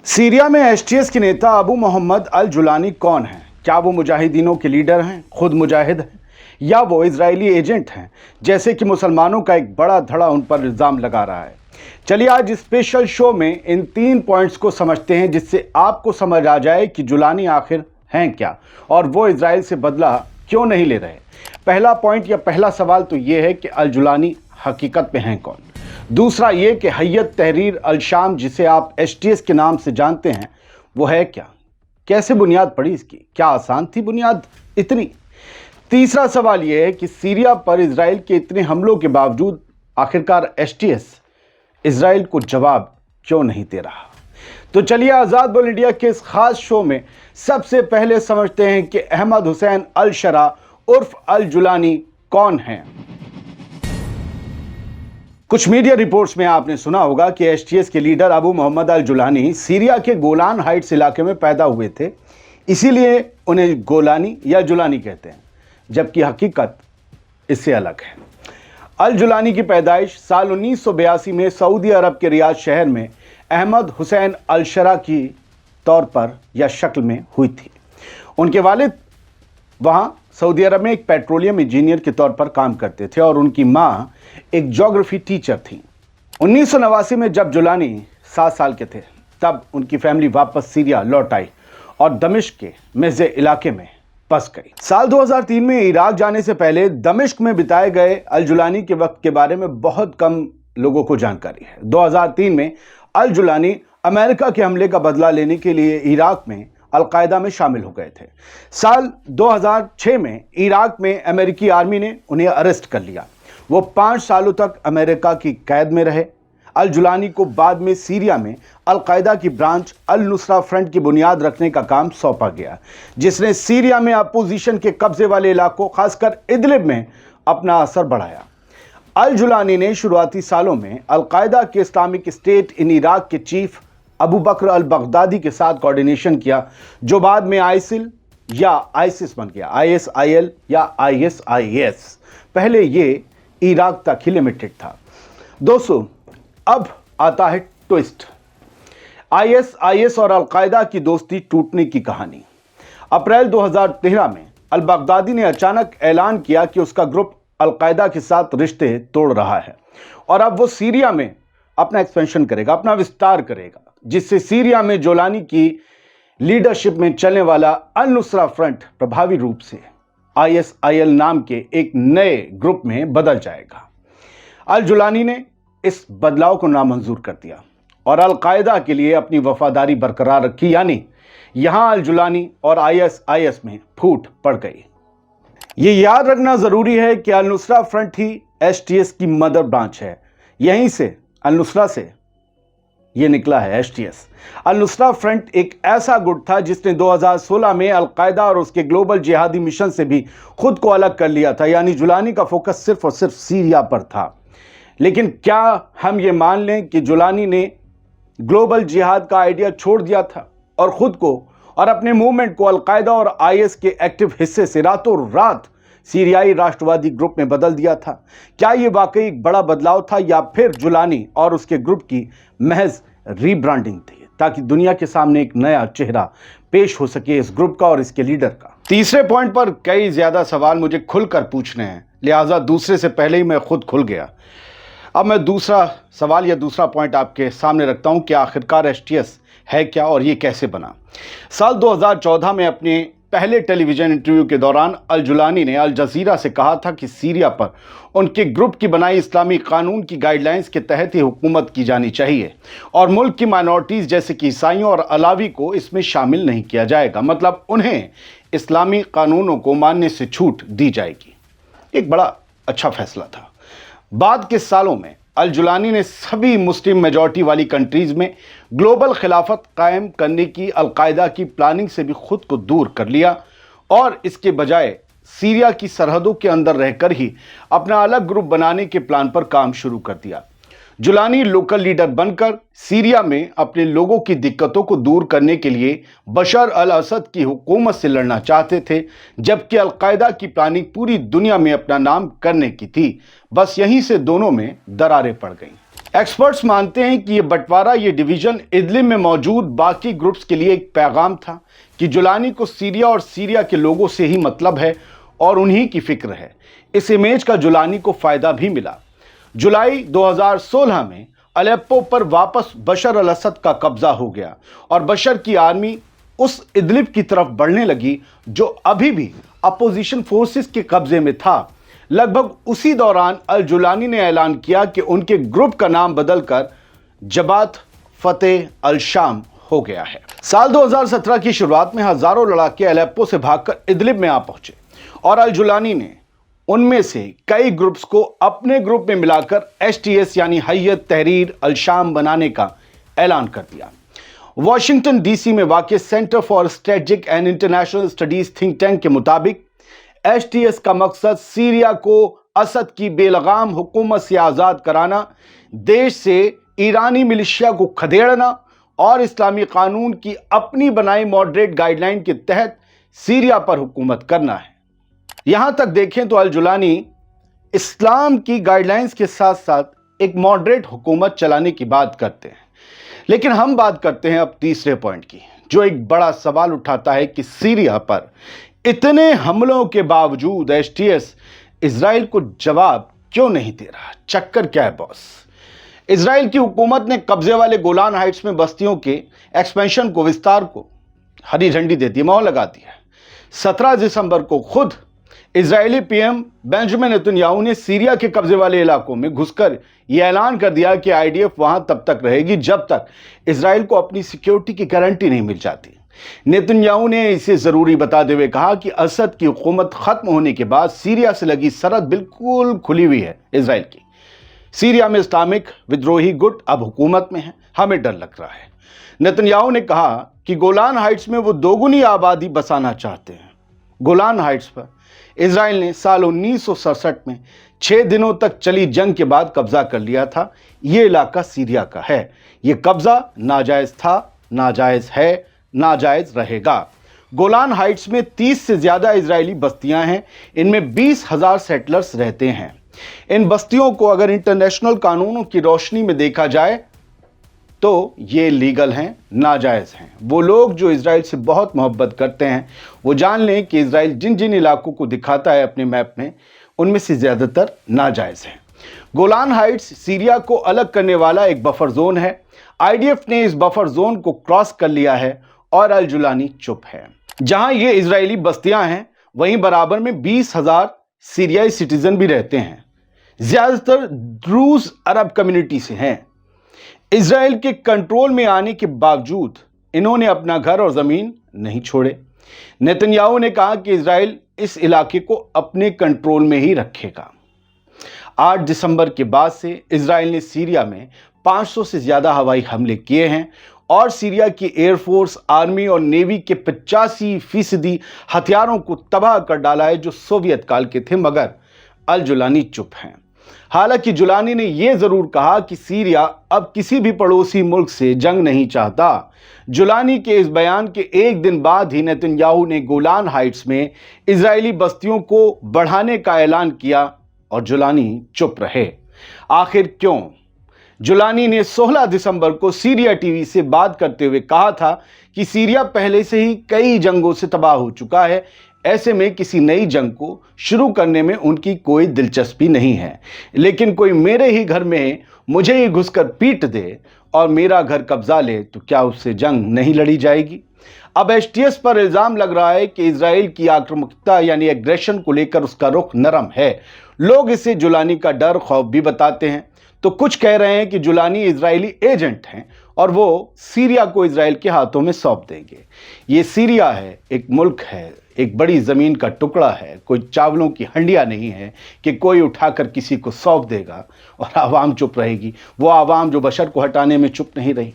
Syria में STS के नेता अबू मोहम्मद अल जुलानी कौन हैं? क्या वो मुजाहिदीनों के लीडर हैं, खुद मुजाहिद हैं, या वो इजरायली एजेंट हैं, जैसे कि मुसलमानों का एक बड़ा धड़ा उन पर इल्ज़ाम लगा रहा है। चलिए आज स्पेशल शो में इन 3 पॉइंट्स को समझते हैं, जिससे आपको समझ आ जाए कि जुलानी आखिर हैं क्या और वो इजराइल से बदला क्यों नहीं ले रहे। पहला पॉइंट या पहला सवाल तो ये है कि अल जुलानी हकीकत में हैं कौन। दूसरा ये कि हैयत तहरीर अल शाम, जिसे आप एसटीएस के नाम से जानते हैं, वो है क्या, कैसे बुनियाद पड़ी इसकी, क्या आसान थी बुनियाद इतनी। तीसरा सवाल ये है कि सीरिया पर इजराइल के इतने हमलों के बावजूद आखिरकार एसटीएस इजराइल को जवाब क्यों नहीं दे रहा। तो चलिए आज़ाद बोल इंडिया के इस खास शो में सबसे पहले समझते हैं कि अहमद हुसैन अल शरा उर्फ अल जुलानी कौन हैं। कुछ मीडिया रिपोर्ट्स में आपने सुना होगा कि एसटीएस के लीडर अबू मोहम्मद अल जुलानी सीरिया के गोलान हाइट्स इलाके में पैदा हुए थे, इसीलिए उन्हें गोलानी या जुलानी कहते हैं, जबकि हकीकत इससे अलग है। अल जुलानी की पैदाइश साल 1982 में सऊदी अरब के रियाद शहर में अहमद हुसैन अल शरा की तौर पर या शक्ल में हुई थी। उनके वालिद वहाँ सऊदी अरब में एक पेट्रोलियम इंजीनियर के तौर पर काम करते थे और उनकी माँ एक ज्योग्राफी टीचर थी। 1989 में जब जुलानी 7 साल के थे, तब उनकी फैमिली वापस सीरिया लौट आई और दमिश्क के मिज़े इलाके में बस गई। साल 2003 में इराक जाने से पहले दमिश्क में बिताए गए अल जुलानी के वक्त के बारे में बहुत कम लोगों को जानकारी है। 2003 में अल जुलानी अमेरिका के हमले का बदला लेने के लिए इराक में अल-कायदा में शामिल हो गए थे। साल 2006 में इराक में अमेरिकी आर्मी ने उन्हें अरेस्ट कर लिया। वो 5 सालों तक अमेरिका की कैद में रहे। अल जुलानी को बाद में सीरिया में अल-कायदा की ब्रांच अल नुसरा फ्रंट की बुनियाद रखने का काम सौंपा गया, जिसने सीरिया में अपोजिशन के कब्जे वाले इलाकों, खासकर इदलिब में अपना असर बढ़ाया। अल जुलानी ने शुरुआती सालों में अल-कायदा के इस्लामिक स्टेट इन इराक के चीफ अबू बकर अल बगदादी के साथ कोऑर्डिनेशन किया, जो बाद में आइसिल या आइसिस बन गया, ISIL या ISIS। पहले ये इराक तक ही लिमिटेड था। दोस्तों, अब आता है ट्विस्ट, ISIS और अल-कायदा की दोस्ती टूटने की कहानी। अप्रैल 2013 में अल बगदादी ने अचानक ऐलान किया कि उसका ग्रुप अल-कायदा के साथ रिश्ते तोड़ रहा है और अब वो सीरिया में अपना एक्सपेंशन करेगा, अपना विस्तार करेगा, जिससे सीरिया में जुलानी की लीडरशिप में चलने वाला अल नुसरा फ्रंट प्रभावी रूप से ISIL नाम के एक नए ग्रुप में बदल जाएगा। अल जुलानी ने इस बदलाव को नामंजूर कर दिया और अल-कायदा के लिए अपनी वफादारी बरकरार रखी, यानी यहां अल जुलानी और ISIS में फूट पड़ गई। ये याद रखना जरूरी है कि अल नुसरा फ्रंट ही एसटीएस की मदर ब्रांच है। यहीं से अल नुसरा से ये निकला है एसटीएस। अल नुसरा फ्रंट एक ऐसा गुट था जिसने 2016 में अल-कायदा और उसके ग्लोबल जिहादी मिशन से भी खुद को अलग कर लिया था, यानी जुलानी का फोकस सिर्फ और सिर्फ सीरिया पर था। लेकिन क्या हम ये मान लें कि जुलानी ने ग्लोबल जिहाद का आइडिया छोड़ दिया था और खुद को और अपने मूवमेंट को अल-कायदा और IS के एक्टिव हिस्से से रातों रात सीरियाई राष्ट्रवादी ग्रुप में बदल दिया था? क्या ये वाकई एक बड़ा बदलाव था या फिर जुलानी और उसके ग्रुप की महज रीब्रांडिंग थी, ताकि दुनिया के सामने एक नया चेहरा पेश हो सके इस ग्रुप का और इसके लीडर का? तीसरे पॉइंट पर कई ज्यादा सवाल मुझे खुलकर पूछने हैं, लिहाजा दूसरे से पहले ही मैं खुद खुल गया। अब मैं दूसरा सवाल या दूसरा पॉइंट आपके सामने रखता हूं कि आखिरकार एसटीएस है क्या और ये कैसे बना। साल 2014 में अपने पहले टेलीविजन इंटरव्यू के दौरान अल जुलानी ने अल जजीरा से कहा था कि सीरिया पर उनके ग्रुप की बनाई इस्लामी कानून की गाइडलाइंस के तहत ही हुकूमत की जानी चाहिए और मुल्क की माइनॉरिटीज़ जैसे कि ईसाइयों और अलावी को इसमें शामिल नहीं किया जाएगा, मतलब उन्हें इस्लामी कानूनों को मानने से छूट दी जाएगी। एक बड़ा अच्छा फैसला था। बाद के सालों में अल जुलानी ने सभी मुस्लिम मेजॉरिटी वाली कंट्रीज में ग्लोबल खिलाफत कायम करने की अल-कायदा की प्लानिंग से भी खुद को दूर कर लिया और इसके बजाय सीरिया की सरहदों के अंदर रहकर ही अपना अलग ग्रुप बनाने के प्लान पर काम शुरू कर दिया। जुलानी लोकल लीडर बनकर सीरिया में अपने लोगों की दिक्कतों को दूर करने के लिए बशर अल असद की हुकूमत से लड़ना चाहते थे, जबकि अल-कायदा की प्लानिंग पूरी दुनिया में अपना नाम करने की थी। बस यहीं से दोनों में दरारें पड़ गईं। एक्सपर्ट्स मानते हैं कि ये बंटवारा, ये डिवीजन इदलिब में मौजूद बाकी ग्रुप्स के लिए एक पैगाम था कि जुलानी को सीरिया और सीरिया के लोगों से ही मतलब है और उन्हीं की फिक्र है। इस इमेज का जुलानी को फायदा भी मिला। जुलाई 2016 में अलेप्पो पर वापस बशर अल असद का कब्जा हो गया और बशर की आर्मी उस इदलिब की तरफ बढ़ने लगी जो अभी भी अपोजिशन फोर्सेस के कब्जे में था। लगभग उसी दौरान अल जुलानी ने ऐलान किया कि उनके ग्रुप का नाम बदलकर जबात फतेह अल शाम हो गया है। साल 2017 की शुरुआत में हजारों लड़ाके अलेप्पो से भागकर इदलिब में आ पहुंचे और अल जुलानी ने उनमें से कई ग्रुप्स को अपने ग्रुप में मिलाकर एचटीएस यानी हैयत तहरीर अल शाम बनाने का ऐलान कर दिया। वॉशिंगटन डीसी में वाक़ centre for strategic and international studies think tank के मुताबिक एचटीएस का मकसद सीरिया को असद की बेलगाम हुकूमत से आज़ाद कराना, देश से ईरानी मिलिशिया को खदेड़ना और इस्लामी कानून की अपनी बनाई मॉडरेट गाइडलाइन के तहत सीरिया पर हुकूमत करना है। यहां तक देखें तो अल जुलानी इस्लाम की गाइडलाइंस के साथ साथ एक मॉडरेट हुकूमत चलाने की बात करते हैं। लेकिन हम बात करते हैं अब तीसरे पॉइंट की, जो एक बड़ा सवाल उठाता है कि सीरिया पर इतने हमलों के बावजूद एचटीएस इजराइल को जवाब क्यों नहीं दे रहा। चक्कर क्या है बॉस? इजराइल की हुकूमत ने कब्जे वाले गोलान हाइट्स में बस्तियों के एक्सपेंशन को, विस्तार को हरी झंडी दे दी, मोहर लगा दी है। 17 दिसंबर को खुद इजरायली पीएम बेंजामिन नेतन्याहू ने सीरिया के कब्जे वाले इलाकों में घुसकर यह ऐलान कर दिया कि आईडीएफ वहां तब तक रहेगी जब तक इजराइल को अपनी सिक्योरिटी की गारंटी नहीं मिल जाती। नेतन्याहू ने इसे जरूरी बताते हुए कहा कि असद की हुकूमत खत्म होने के बाद सीरिया से लगी सरहद बिल्कुल खुली हुई है इजराइल की। सीरिया में इस्लामिक विद्रोही गुट अब हुकूमत में है, हमें डर लग रहा है। नेतन्याहू ने कहा कि गोलान हाइट्स में वो दोगुनी आबादी बसाना चाहते हैं। गोलान हाइट्स पर इजराइल ने साल 1967 में 6 दिनों तक चली जंग के बाद कब्जा कर लिया था। ये इलाका सीरिया का है। ये कब्जा नाजायज था, नाजायज है, नाजायज रहेगा। गोलान हाइट्स में 30 से ज्यादा इजरायली बस्तियां हैं। इनमें 20,000 सेटलर्स रहते हैं। इन बस्तियों को अगर इंटरनेशनल कानूनों की रोशनी में देखा जाए तो ये लीगल हैं, नाजायज हैं। वो लोग जो इजराइल से बहुत मोहब्बत करते हैं वो जान लें कि इजराइल जिन जिन इलाकों को दिखाता है अपने मैप में, उनमें से ज़्यादातर नाजायज हैं। गोलान हाइट्स सीरिया को अलग करने वाला एक बफर जोन है। आईडीएफ ने इस बफर जोन को क्रॉस कर लिया है और अल जुलानी चुप है। जहां ये इजरायली बस्तियां हैं वहीं बराबर में 20,000 सीरियाई सिटीजन भी रहते हैं। ज़्यादातर द्रूज अरब कम्युनिटी से हैं। इजराइल के कंट्रोल में आने के बावजूद इन्होंने अपना घर और ज़मीन नहीं छोड़े। नेतन्याहू ने कहा कि इजराइल इस इलाके को अपने कंट्रोल में ही रखेगा। 8 दिसंबर के बाद से इजराइल ने सीरिया में 500 से ज़्यादा हवाई हमले किए हैं और सीरिया की एयरफोर्स, आर्मी और नेवी के 85% हथियारों को तबाह कर डाला है जो सोवियत काल के थे। मगर अल जुलानी चुप हैं। हालांकि जुलानी ने यह जरूर कहा कि सीरिया अब किसी भी पड़ोसी मुल्क से जंग नहीं चाहता। जुलानी के इस बयान के एक दिन बाद ही नेतन्याहू ने गोलान हाइट्स में इजरायली बस्तियों को बढ़ाने का ऐलान किया और जुलानी चुप रहे। आखिर क्यों? जुलानी ने 16 दिसंबर को सीरिया टीवी से बात करते हुए कहा था कि सीरिया पहले से ही कई जंगों से तबाह हो चुका है। ऐसे में किसी नई जंग को शुरू करने में उनकी कोई दिलचस्पी नहीं है। लेकिन कोई मेरे ही घर में मुझे ही घुसकर पीट दे और मेरा घर कब्जा ले तो क्या उससे जंग नहीं लड़ी जाएगी? अब एचटीएस पर इल्जाम लग रहा है कि इजराइल की आक्रामकता यानी एग्रेशन को लेकर उसका रुख नरम है। लोग इसे जुलानी का डर, खौफ भी बताते हैं। तो कुछ कह रहे हैं कि जुलानी इजरायली एजेंट हैं और वो सीरिया को इजराइल के हाथों में सौंप देंगे। ये सीरिया है, एक मुल्क है, एक बड़ी ज़मीन का टुकड़ा है, कोई चावलों की हंडिया नहीं है कि कोई उठाकर किसी को सौंप देगा और आवाम चुप रहेगी। वो आवाम जो बशर को हटाने में चुप नहीं रही।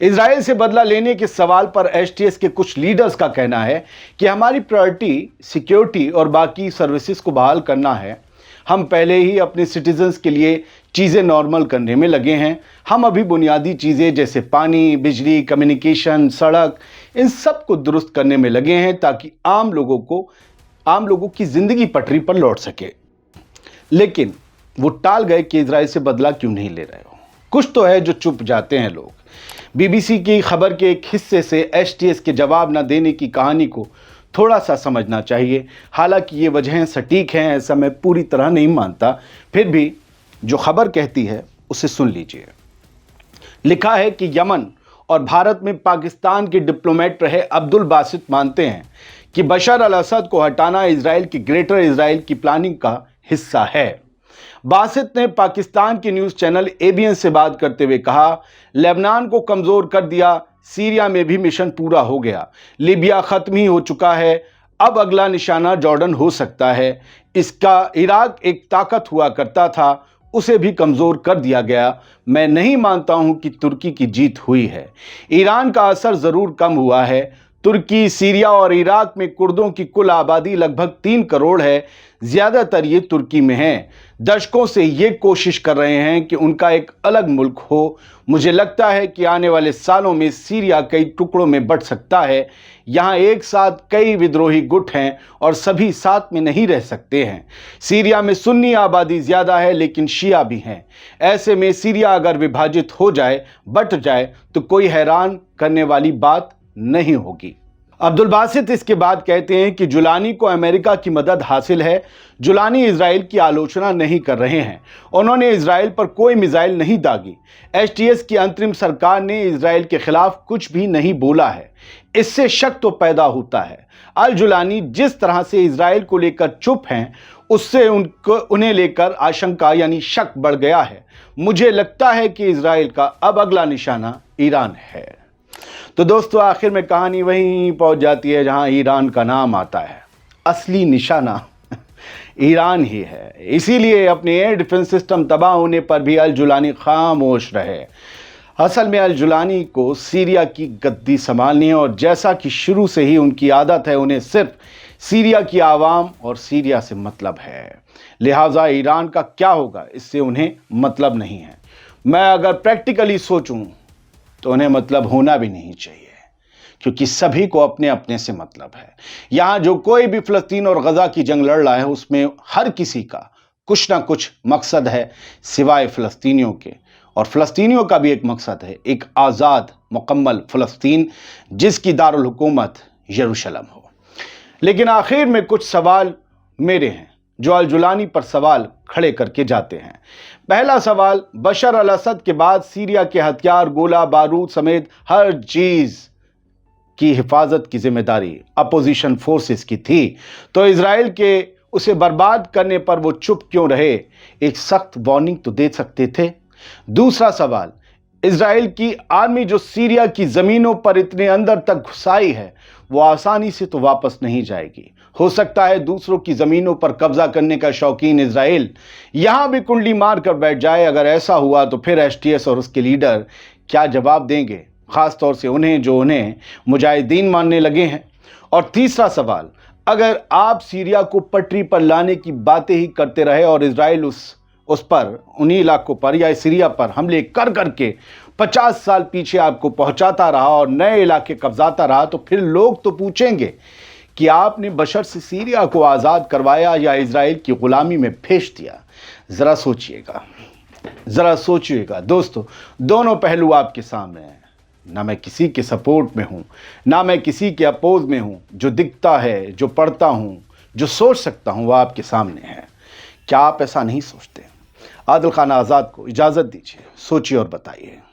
इजराइल से बदला लेने के सवाल पर एचटीएस के कुछ लीडर्स का कहना है कि हमारी प्रायोरिटी सिक्योरिटी और बाकी सर्विसेज को बहाल करना है। हम पहले ही अपने सिटीजन्स के लिए चीज़ें नॉर्मल करने में लगे हैं। हम अभी बुनियादी चीज़ें जैसे पानी, बिजली, कम्युनिकेशन, सड़क, इन सब को दुरुस्त करने में लगे हैं ताकि आम लोगों की ज़िंदगी पटरी पर लौट सके। लेकिन वो टाल गए कि इजराइल से बदला क्यों नहीं ले रहे हो। कुछ तो है जो चुप जाते हैं लोग। बीबीसी की खबर के एक हिस्से से एचटीएस के जवाब न देने की कहानी को थोड़ा सा समझना चाहिए। हालांकि ये वजहें सटीक हैं ऐसा मैं पूरी तरह नहीं मानता, फिर भी जो खबर कहती है उसे सुन लीजिए। लिखा है कि यमन और भारत में पाकिस्तान के डिप्लोमेट रहे अब्दुल बासित मानते हैं कि बशर अल असद को हटाना इजराइल की ग्रेटर इजराइल की प्लानिंग का हिस्सा है। बासित ने पाकिस्तान के न्यूज़ चैनल एबीएन से बात करते हुए कहा, लेबनान को कमज़ोर कर दिया, सीरिया में भी मिशन पूरा हो गया, लीबिया ख़त्म ही हो चुका है, अब अगला निशाना जॉर्डन हो सकता है। इसका इराक एक ताकत हुआ करता था, उसे भी कमज़ोर कर दिया गया। मैं नहीं मानता हूं कि तुर्की की जीत हुई है। ईरान का असर ज़रूर कम हुआ है। तुर्की, सीरिया और इराक में कुर्दों की कुल आबादी लगभग 3 करोड़ है। ज़्यादातर ये तुर्की में हैं। दशकों से ये कोशिश कर रहे हैं कि उनका एक अलग मुल्क हो। मुझे लगता है कि आने वाले सालों में सीरिया कई टुकड़ों में बंट सकता है। यहाँ एक साथ कई विद्रोही गुट हैं और सभी साथ में नहीं रह सकते हैं। सीरिया में सुन्नी आबादी ज़्यादा है लेकिन शिया भी हैं। ऐसे में सीरिया अगर विभाजित हो जाए, बट जाए, तो कोई हैरान करने वाली बात नहीं होगी। अब्दुल बासित इसके बाद कहते हैं कि जुलानी को अमेरिका की मदद हासिल है। जुलानी इजराइल की आलोचना नहीं कर रहे हैं। उन्होंने इजराइल पर कोई मिसाइल नहीं दागी। एचटीएस की अंतरिम सरकार ने इजराइल के खिलाफ कुछ भी नहीं बोला है। इससे शक तो पैदा होता है। अल जुलानी जिस तरह से इजराइल को लेकर चुप हैं, उससे उन्हें लेकर आशंका यानी शक बढ़ गया है। मुझे लगता है कि इजराइल का अब अगला निशाना ईरान है। तो दोस्तों, आखिर में कहानी वहीं पहुंच जाती है जहां ईरान का नाम आता है। असली निशाना ईरान ही है। इसीलिए अपने एयर डिफेंस सिस्टम तबाह होने पर भी अल जुलानी खामोश रहे। असल में अल जुलानी को सीरिया की गद्दी संभालनी है और जैसा कि शुरू से ही उनकी आदत है, उन्हें सिर्फ सीरिया की आवाम और सीरिया से मतलब है। लिहाजा ईरान का क्या होगा इससे उन्हें मतलब नहीं है। मैं अगर प्रैक्टिकली सोचूं तो उन्हें मतलब होना भी नहीं चाहिए, क्योंकि सभी को अपने अपने से मतलब है। यहाँ जो कोई भी फ़लस्तीन और गज़ा की जंग लड़ रहा है, उसमें हर किसी का कुछ ना कुछ मकसद है सिवाय फ़लस्तीनियों के। और फ़लस्तीनियों का भी एक मकसद है, एक आज़ाद मुकम्मल फ़लस्तीन जिसकी दारुल हुकूमत यरूशलेम हो। लेकिन आखिर में कुछ सवाल मेरे हैं जो अल जुलानी पर सवाल खड़े करके जाते हैं। पहला सवाल, बशर अल असद के बाद सीरिया के हथियार, गोला बारूद समेत हर चीज़ की हिफाजत की जिम्मेदारी अपोजिशन फोर्सेस की थी, तो इजराइल के उसे बर्बाद करने पर वो चुप क्यों रहे? एक सख्त वार्निंग तो दे सकते थे। दूसरा सवाल, इजराइल की आर्मी जो सीरिया की ज़मीनों पर इतने अंदर तक घुसाई है, वो आसानी से तो वापस नहीं जाएगी। हो सकता है दूसरों की ज़मीनों पर कब्जा करने का शौकीन इजराइल यहाँ भी कुंडली मार कर बैठ जाए। अगर ऐसा हुआ तो फिर एचटीएस और उसके लीडर क्या जवाब देंगे, ख़ास तौर से उन्हें मुजाहिदीन मानने लगे हैं। और तीसरा सवाल, अगर आप सीरिया को पटरी पर लाने की बातें ही करते रहे और इजराइल उस पर, उन्हीं इलाकों पर या सीरिया पर हमले कर करके 50 साल पीछे आपको पहुंचाता रहा और नए इलाके कब्जाता रहा, तो फिर लोग तो पूछेंगे कि आपने बशर से सीरिया को आज़ाद करवाया या इजराइल की गुलामी में भेज दिया। ज़रा सोचिएगा दोस्तों, दोनों पहलू आपके सामने हैं। ना मैं किसी के सपोर्ट में हूँ, ना मैं किसी के अपोज में हूँ। जो दिखता है, जो पढ़ता हूँ, जो सोच सकता हूँ, वह आपके सामने है। क्या आप ऐसा नहीं सोचते? आदिल खान आज़ाद को इजाज़त दीजिए, सोचिए और बताइए।